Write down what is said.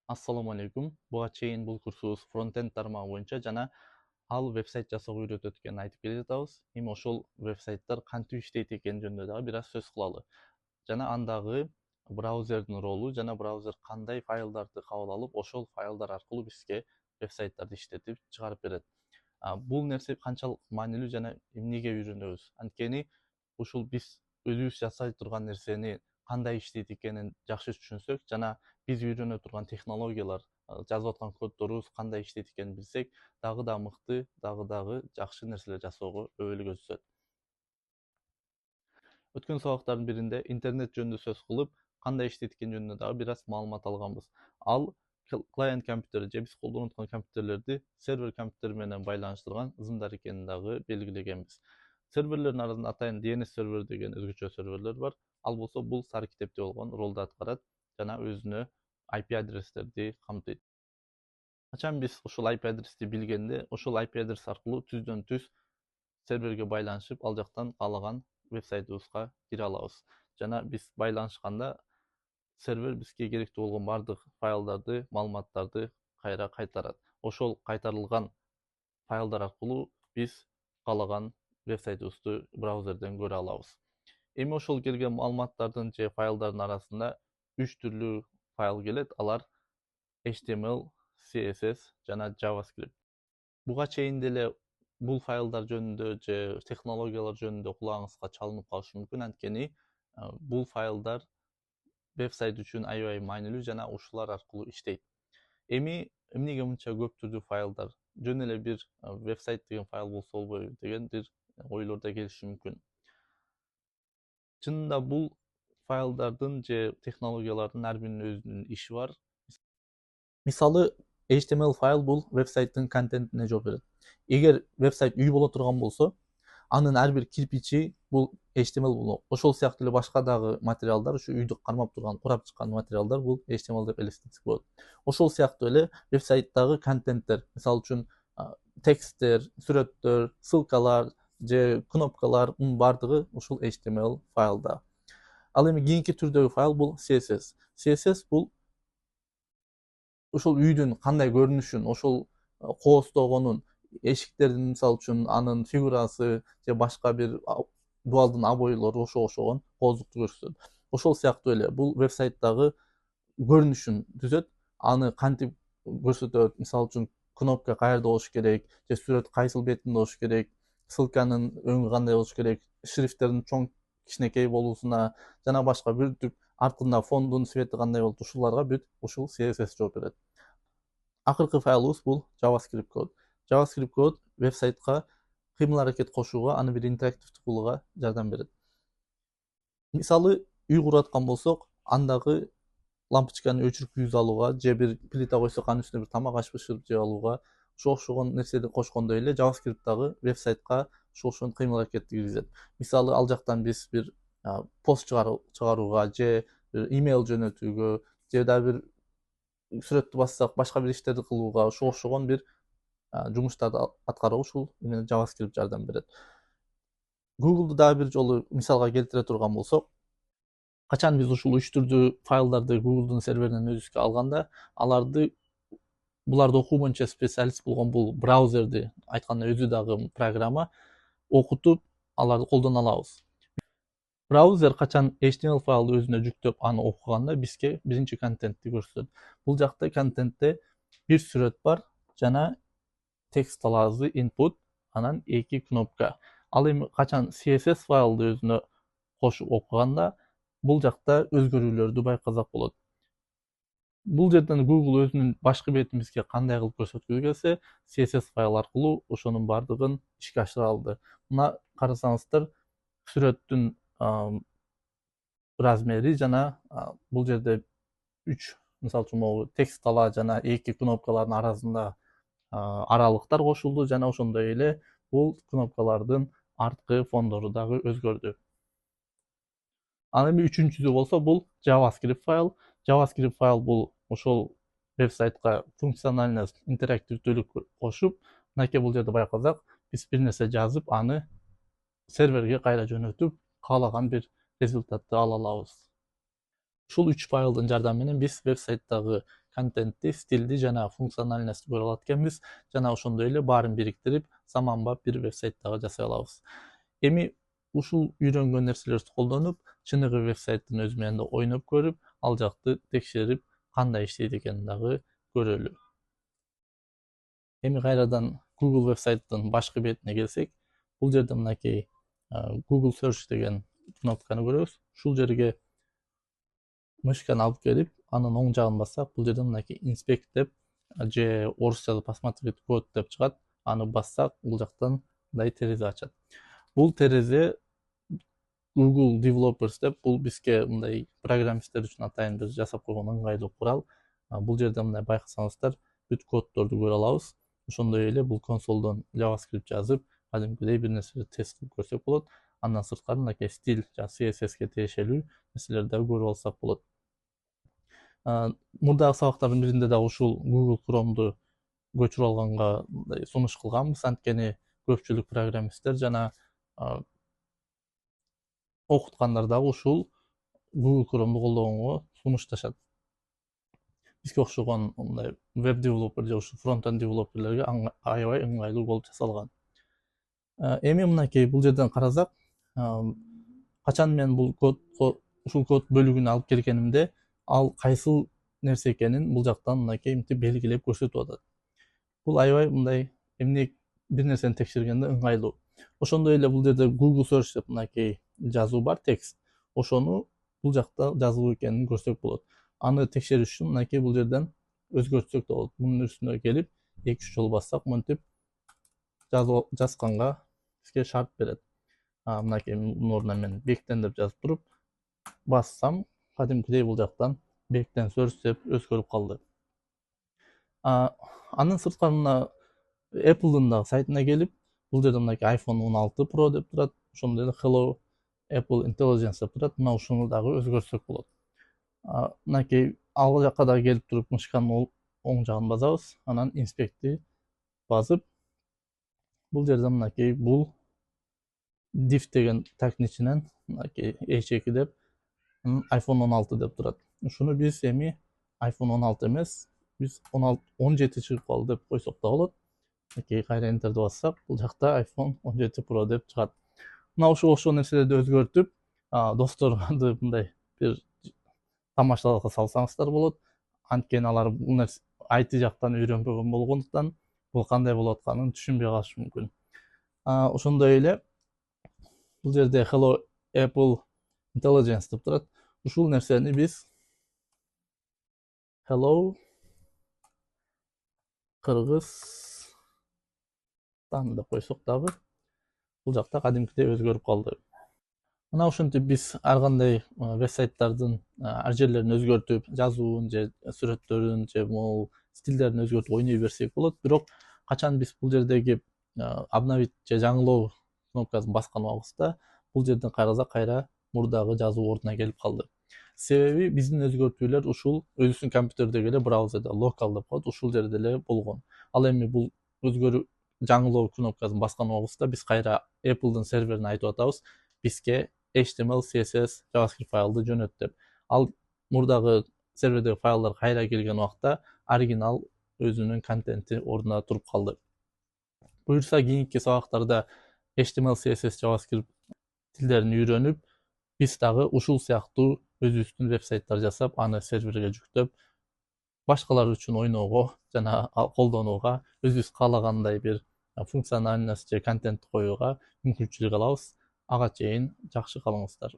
Assalamu alaikum. Буга чейин бул курсубуз фронтенд тармагы боюнча жана ал вебсайт жасоого үйрөтөт экенин айтып келе жатабыз. Эми ошол вебсайттар кантип иштейт экени жөнүндө дагы бир аз сөз кылалы. Жана андагы браузердин ролу жана браузер кандай файлдарды кабыл алып, ошол файлдар аркылуу бизге вебсайттарды иштетип чыгарып берет. Бул нерсе канчалык маанилүү жана эмнеге үйрөнөбүз? Анткени ушул биз өзүбүз жасай турган нерсени кандай иштейт экенин жакшы түшүнсөк жана биз үйрөнө турган технологиялар, жазып аткан коддорубуз кандай иштейт экенин билсек, дагы мыкты, дагы жакшы нерселер жасоого өбөлгө түзөт. Өткөн сабактардын биринде интернет жөнүндө сөз кылып, кандай иштейт экени жөнүндө дагы бир аз маалымат алганбыз. Ал клиент компьютер же биз колдонуп аткан компьютерлерди сервер компьютер менен байланыштырган ызымдар экенин дагы белгилегенбиз. Серверлердин арасында атайын DNS сервер деген өзгөчө серверлер бар. Ал болсо бул сары китепте болгон ролду аткарат жана өзүнө IP адрестерди камтыйт. Качан биз ушул IP адрести билгенде, ошол IP адрес аркылуу түздөн түз серверге байланышып, ал жактан каалаган вебсайтыбызга кире алабыз. Жана биз байланышканда сервер бизге керектүү болгон бардык файлдарды, маалыматтарды кайра кайтарат. Ошол кайтарылган файлдар аркылуу биз каалаган вебсайтыбызды браузерден көрө алабыз. Эми ошол келген маалыматтардын же файлдардын арасында 3 түрлүү файл келет. Алар HTML, CSS жана JavaScript. Буга чейин деле бул файлдар жөнүндө же технологиялар жөнүндө кулагыңызга чалынып калышы мүмкүн, анткени бул файлдар вебсайт үчүн аябай маанилүү жана ушулар аркылуу иштейт. Эми эмнеге мынча көп түрдүү файлдар? Жөн эле бир вебсайт деген файл болсо болбойбу деген бир ойлор да келиши мүмкүн. Чынында бул файлдардын же технологиялардын ар биринин өзүнүн иши бар. Мисалы, HTML файл бул вебсайттын контентине жооп берет. Эгер вебсайт үй боло турган болсо, анын ар бир кирпичи бул HTML болот. Ошол сыяктуу эле башка дагы материалдар, ушу үйдү кармап турган, курап чыккан материалдар бул HTML деп элестетсек болот. Ошол сыяктуу эле вебсайттагы контенттер, мисалы үчүн тексттер, сүрөттөр, ссылкалар же кнопкалар, мунун бардыгы ушул HTML файлда. Ал эми кийинки түрдөгү файл бул CSS. CSS бул ошол үйдүн кандай көрүнүшүн, ошол кооздогонун, эшиктердин мисалы үчүн анын фигурасы же башка бир дубалдын обойлору окшогон кооздукту көрсөтөт. Ошол сыяктуу эле бул вебсайттагы көрүнүшүн түзөт, аны кантип көрсөтөт, мисалы үчүн кнопка каерде болуш керек, же сүрөт кайсыл бетинде болуш керек, ссылканын өңү кандай болуш керек, шрифттердин чоң кичинекей болуусуна жана башка бир түп артында фондун цвети кандай болот, ушуларга бүт ушул CSS жооп берет. Акыркы файлыбыз бул JavaScript код. JavaScript код вебсайтка кыймыл аракет кошууга, аны бир интерактивдүү кылууга жардам берет. Мисалы, үй куруп аткан болсок, андагы лампочканы өчүрүп күйгүзүп алууга же бир плита койсок анын үстүнө бир тамак аш бышырып жеп алууга, ошого окшогон нерсени кошкондой эле JavaScript дагы вебсайтка ошол окшогон кыймыл аракетти киргизет. Мисалы, ал жактан биз бир пост чыгарууга же имейл жөнөтүүгө же дагы бир сүрөттү бассак, башка бир иштерди кылууга, ошого окшогон бир жумуштарды аткарууга ушул JavaScript жардам берет. Google'ду дагы бир жолу мисалга келтире турган болсок, качан биз ушул 3 түрдүү файлдарды Google'дун серверинен өзүбүзгө алганда, буларды окуу боюнча специалист болгон бул браузерди, айтканда өзү дагы программа, окутуп аларды колдоно алабыз. Браузер качан HTML файлды өзүнө жүктөп аны окуганда бизге биринчи контентти көрсөтөт. Бул жакта контентте бир сүрөт бар жана текст талаазы input, анан 2 кнопка. Ал эми качан CSS файлды өзүнө кошуп окуганда бул жакта өзгөрүүлөрдү байкасак болот. Бул жерден Google өзүнүн башкы бетин бизге кандай кылып көрсөткүсү келсе, CSS файл аркылуу ошонун бардыгын ишке ашыра алды. Мына карасаңыздар, сүрөттүн размери жана бул жерде 3, мисалы үчүн могу текст талаа жана 2 кнопкалардын арасында аралыктар кошулду жана ошондой эле бул кнопкалардын арткы фондору дагы өзгөрдү. Ал эми үчүнчүсү болсо бул JavaScript файл. JavaScript файл бул ошол вебсайтка функциональность, интерактивдүүлүк кошуп, мынакей бул жерде байкасак, биз бир нерсе жазып, аны серверге кайра жөнөтүп, каалаган бир результатты ала алабыз. Ушул 3 файлдын жардамы менен биз вебсайттагы контентти, стилди жана функциональностьти көрө алат экенбиз. Жана ошондой эле баарын бириктирип, заманбап бир вебсайттагы жасай алабыз. Эми ушул үйрөнгөн нерселерди колдонуп, чыныгы вебсайттын өзү менен да ойноп көрүп, ал жакты текшерип, кандай иштейт экенин дагы көрөлү. Эми кайрадан Google вебсайттын башкы бетине келсек, бул жерде мынакей Google Search деген кнопканы көрөбүз. Ушул жерге мышканы алып келип, анын оң жагын бассак, бул жерде мынакей inspect деп же орусчада посмотреть код деп чыгат. Аны бассак, бул жактан мындай терезе ачат. Бул терезе Google Developers деп, бул бизге мындай программисттер үчүн атайын бир жасап койгон ыңгайлуу курал. Бул жерде мындай байкасаңыздар, бүт коддорду көрө алабыз. Ошондой эле бул консолдон JavaScript жазып, кадимкидей бир нерсе тест кылып көрсөк болот. Андан сырткары мынакей стиль жана CSS-ке тиешелүү нерселерди дагы көрүп алсак болот. Мурдагы сабактардын биринде дагы ушул Google Chrome'ду көчүрүп алганга мындай сунуш кылганбыз. Анткени көпчүлүк программисттер жана окуткандар дагы ушул Google Chrome'ду колдогонго сунушташат. Бизге окшогон мындай веб девелопер же ушул фронт-энд девелоперлерге аябай ыңгайлуу болуп жасалган. Эми мынакей бул жерден карасак, качан мен бул ушул код бөлүгүнө алып келгенимде, ал кайсыл нерсе экенин бул жактан мынакей мынтип белгилеп көрсөтүп атат. Бул аябай мындай эмне бир нерсени текшергенде ыңгайлуу. Ошондой эле бул жерде Google Search деп мынакей жазуу бар, текст. Ошону бул жакта жазылуу экенин көрсөк болот. Аны текшериш үчүн мынакей бул жерден өзгөртсөк да болот. Мунун үстүнө келип, 2-3 жолу бассак, мынтип жазганга бизге шарт берет. Мынакей мунун ордуна мен бектен деп жазып туруп бассам, кадимкидей бул жактан бектен Search деп өзгөрүп калды. Анын сырткары мына Apple'дын дагы сайтына келип, бул жерде мынакей iPhone 16 Pro деп турат. Ошондой эле Hello Apple Intelligence деп турат. Мына ушуну дагы өзгөртсөк болот. Мынакей ал жакка дагы келип туруп, мышканын оң жагын басабыз, анан inspect'ти басып, бул жерде мынакей бул div деген тагтын ичинен мынакей H2 деп iPhone 16 деп турат. Ушуну биз эми iPhone 16 эмес, биз 17 чыгып калды деп койсок да болот. Мынакей кайра enterди бассак, бул жакта iPhone 17 Pro деп чыгат. Мына ушул окшогон нерселерди өзгөртүп, досторду мындай бир тамашалыкка салсаңыздар болот. Анткени алар бул нерсе IT жактан үйрөнбөгөн болгондуктан, бул кандай болуп атканын түшүнбөй калышы мүмкүн. Ошондой эле бул жерде Hello Apple Intelligence деп турат. Ушул нерсени биз Hello Кыргызстан деп койсок дагы, бул жакта кадимкидей өзгөрүп калды. Мына ушинтип биз ар кандай вебсайттардын ар жерлерин өзгөртүп, жазуун же сүрөттөрүн же могул стилдерин өзгөртүп ойной берсек болот. Бирок качан биз бул жердеги обновить же жаңылоо кнопкасын баскан убагыбызда, бул жерден карасак кайра мурдагы жазуу ордуна келип калды. Себеби биздин өзгөртүүлөр ушул өзүбүздүн компьютердеги эле браузерде локал деп коет, ушул жерде эле болгон. Ал эми бул өзгөрүү жаңылоо кнопкасын баскан убагыбызда биз кайра Apple'дын серверине айтып атабыз, бизге HTML, CSS, JavaScript файлды жөнөт деп. Ал мурдагы сервердеги файлдар кайра келген убакта оригинал өзүнүн контенти ордуна туруп калды. Буюрса кийинки сабактарда HTML, CSS, JavaScript тилдерин үйрөнүп, биз дагы ушул сыяктуу өзүбүздүн вебсайттар жасап, аны серверге жүктөп, башкалар үчүн ойноого жана колдонууга, өзүбүз каалагандай бир функциональность же контент коюуга мүмкүнчүлүк алабыз. Ага чейин жакшы калыңыздар.